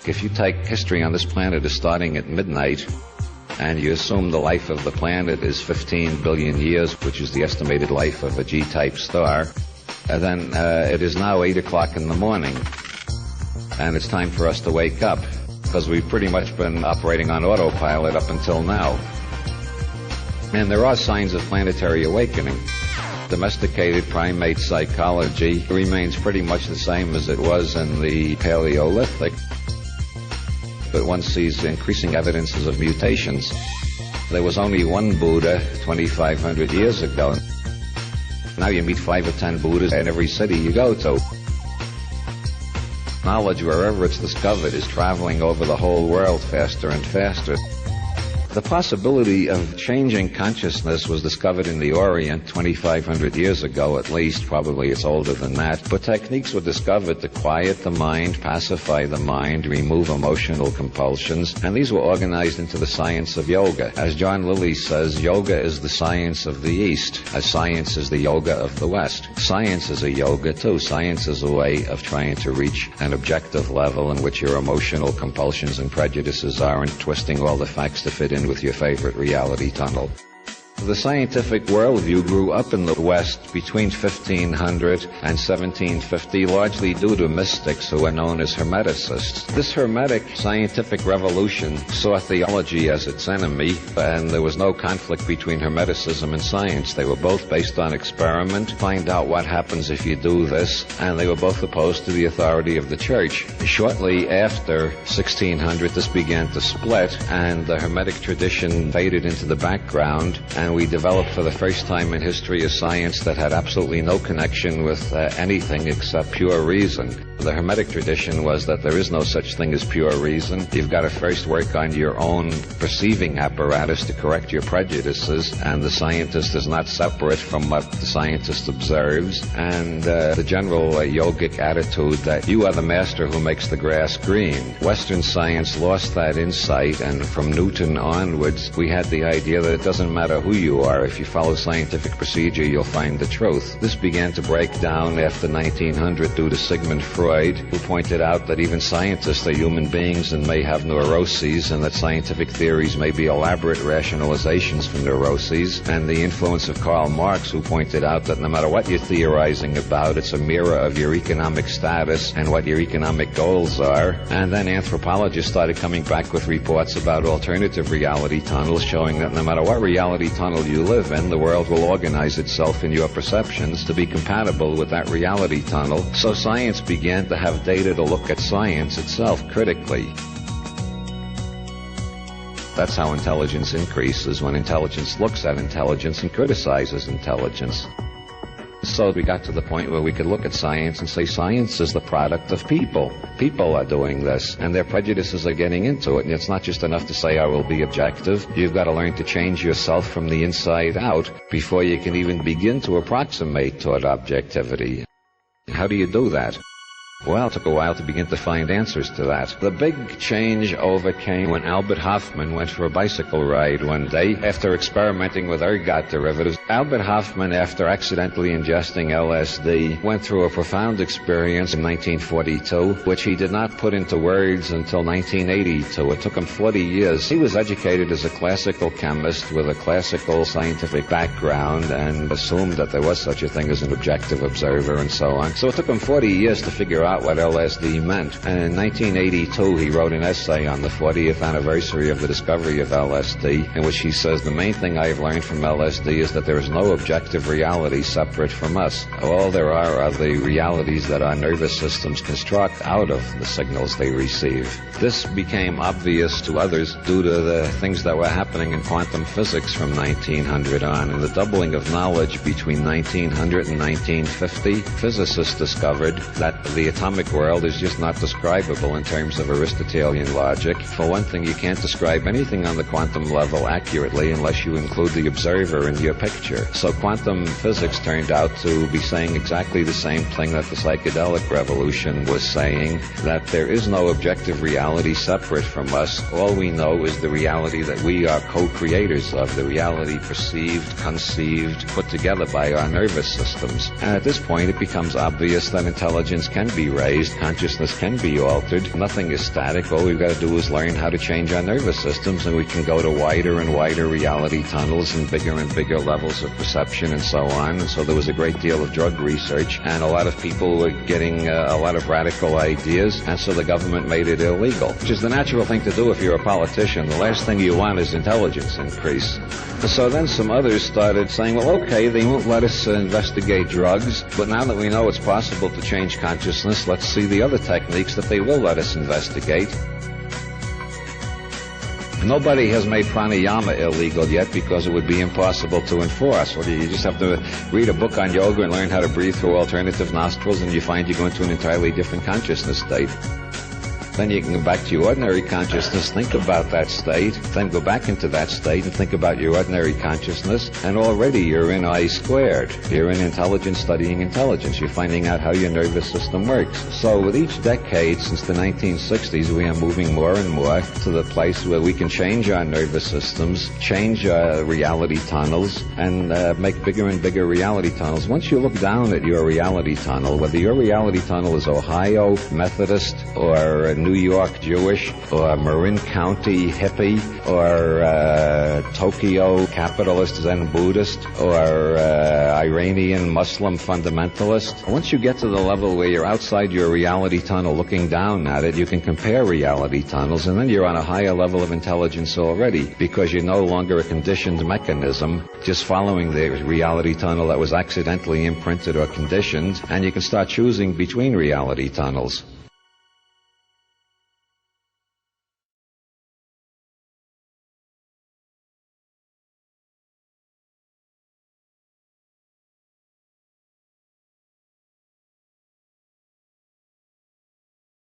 If you take history on this planet as starting at midnight, and you assume the life of the planet is 15 billion years, which is the estimated life of a G-type star, then it is now 8 o'clock in the morning, and it's time for us to wake up, because we've pretty much been operating on autopilot up until now. And there are signs of planetary awakening. Domesticated primate psychology remains pretty much the same as it was in the Paleolithic, but one sees increasing evidences of mutations. There was only one Buddha 2,500 years ago. Now you meet 5 or 10 Buddhas in every city you go to. Knowledge, wherever it's discovered, is traveling over the whole world faster and faster. The possibility of changing consciousness was discovered in the Orient 2,500 years ago at least. Probably it's older than that. But techniques were discovered to quiet the mind, pacify the mind, remove emotional compulsions, and these were organized into the science of yoga. As John Lilly says, yoga is the science of the East, as science is the yoga of the West. Science is a yoga too. Science is a way of trying to reach an objective level in which your emotional compulsions and prejudices aren't twisting all the facts to fit in with your favorite reality tunnel. The scientific worldview grew up in the West between 1500 and 1750, largely due to mystics who were known as Hermeticists. This Hermetic scientific revolution saw theology as its enemy, and there was no conflict between Hermeticism and science. They were both based on experiment, find out what happens if you do this, and they were both opposed to the authority of the church. Shortly after 1600, this began to split, and the Hermetic tradition faded into the background, and we developed for the first time in history a science that had absolutely no connection with anything except pure reason. The Hermetic tradition was that there is no such thing as pure reason. You've got to first work on your own perceiving apparatus to correct your prejudices, and the scientist is not separate from what the scientist observes, and the general yogic attitude that you are the master who makes the grass green. Western science lost that insight, and from Newton onwards, we had the idea that it doesn't matter who you are. If you follow scientific procedure, you'll find the truth. This began to break down after 1900 due to Sigmund Freud, who pointed out that even scientists are human beings and may have neuroses, and that scientific theories may be elaborate rationalizations for neuroses, and the influence of Karl Marx, who pointed out that no matter what you're theorizing about, it's a mirror of your economic status and what your economic goals are. And then anthropologists started coming back with reports about alternative reality tunnels, showing that no matter what reality tunnel you live in, the world will organize itself in your perceptions to be compatible with that reality tunnel. So science began to have data to look at science itself critically. That's how intelligence increases, when intelligence looks at intelligence and criticizes intelligence. So we got to the point where we could look at science and say science is the product of people. People are doing this, and their prejudices are getting into it. And it's not just enough to say, I will be objective. You've got to learn to change yourself from the inside out before you can even begin to approximate toward objectivity. How do you do that? Well, it took a while to begin to find answers to that. The big change came when Albert Hofmann went for a bicycle ride one day after experimenting with ergot derivatives. Albert Hofmann, after accidentally ingesting LSD, went through a profound experience in 1942, which he did not put into words until 1982. It took him 40 years. He was educated as a classical chemist with a classical scientific background and assumed that there was such a thing as an objective observer and so on. So it took him 40 years to figure out what LSD meant. And in 1982, he wrote an essay on the 40th anniversary of the discovery of LSD, in which he says, the main thing I've learned from LSD is that there is no objective reality separate from us. All there are the realities that our nervous systems construct out of the signals they receive. This became obvious to others due to the things that were happening in quantum physics from 1900 on. And the doubling of knowledge between 1900 and 1950, physicists discovered that the atomic world is just not describable in terms of Aristotelian logic. For one thing, you can't describe anything on the quantum level accurately unless you include the observer in your picture. future. So quantum physics turned out to be saying exactly the same thing that the psychedelic revolution was saying, that there is no objective reality separate from us. All we know is the reality that we are co-creators of, the reality perceived, conceived, put together by our nervous systems. And at this point, it becomes obvious that intelligence can be raised, consciousness can be altered. Nothing is static. All we've got to do is learn how to change our nervous systems, and we can go to wider and wider reality tunnels and bigger levels of perception and so on. And so there was a great deal of drug research, and a lot of people were getting a lot of radical ideas, and so the government made it illegal, which is the natural thing to do if you're a politician. The last thing you want is intelligence increase. So then some others started saying, well, okay, they won't let us investigate drugs, but now that we know it's possible to change consciousness, let's see the other techniques that they will let us investigate. Nobody has made pranayama illegal yet because it would be impossible to enforce. Well, you just have to read a book on yoga and learn how to breathe through alternative nostrils, and you find you go into an entirely different consciousness state. Then you can go back to your ordinary consciousness, think about that state, then go back into that state and think about your ordinary consciousness, and already you're in I squared. You're in intelligence studying intelligence. You're finding out how your nervous system works. So with each decade since the 1960s, we are moving more and more to the place where we can change our nervous systems, change our reality tunnels, and make bigger and bigger reality tunnels. Once you look down at your reality tunnel, whether your reality tunnel is Ohio Methodist or New York Jewish or Marin County hippie or Tokyo capitalist Zen Buddhist or Iranian Muslim fundamentalist, once you get to the level where you're outside your reality tunnel looking down at it, you can compare reality tunnels, and then you're on a higher level of intelligence already, because you're no longer a conditioned mechanism just following the reality tunnel that was accidentally imprinted or conditioned, and you can start choosing between reality tunnels.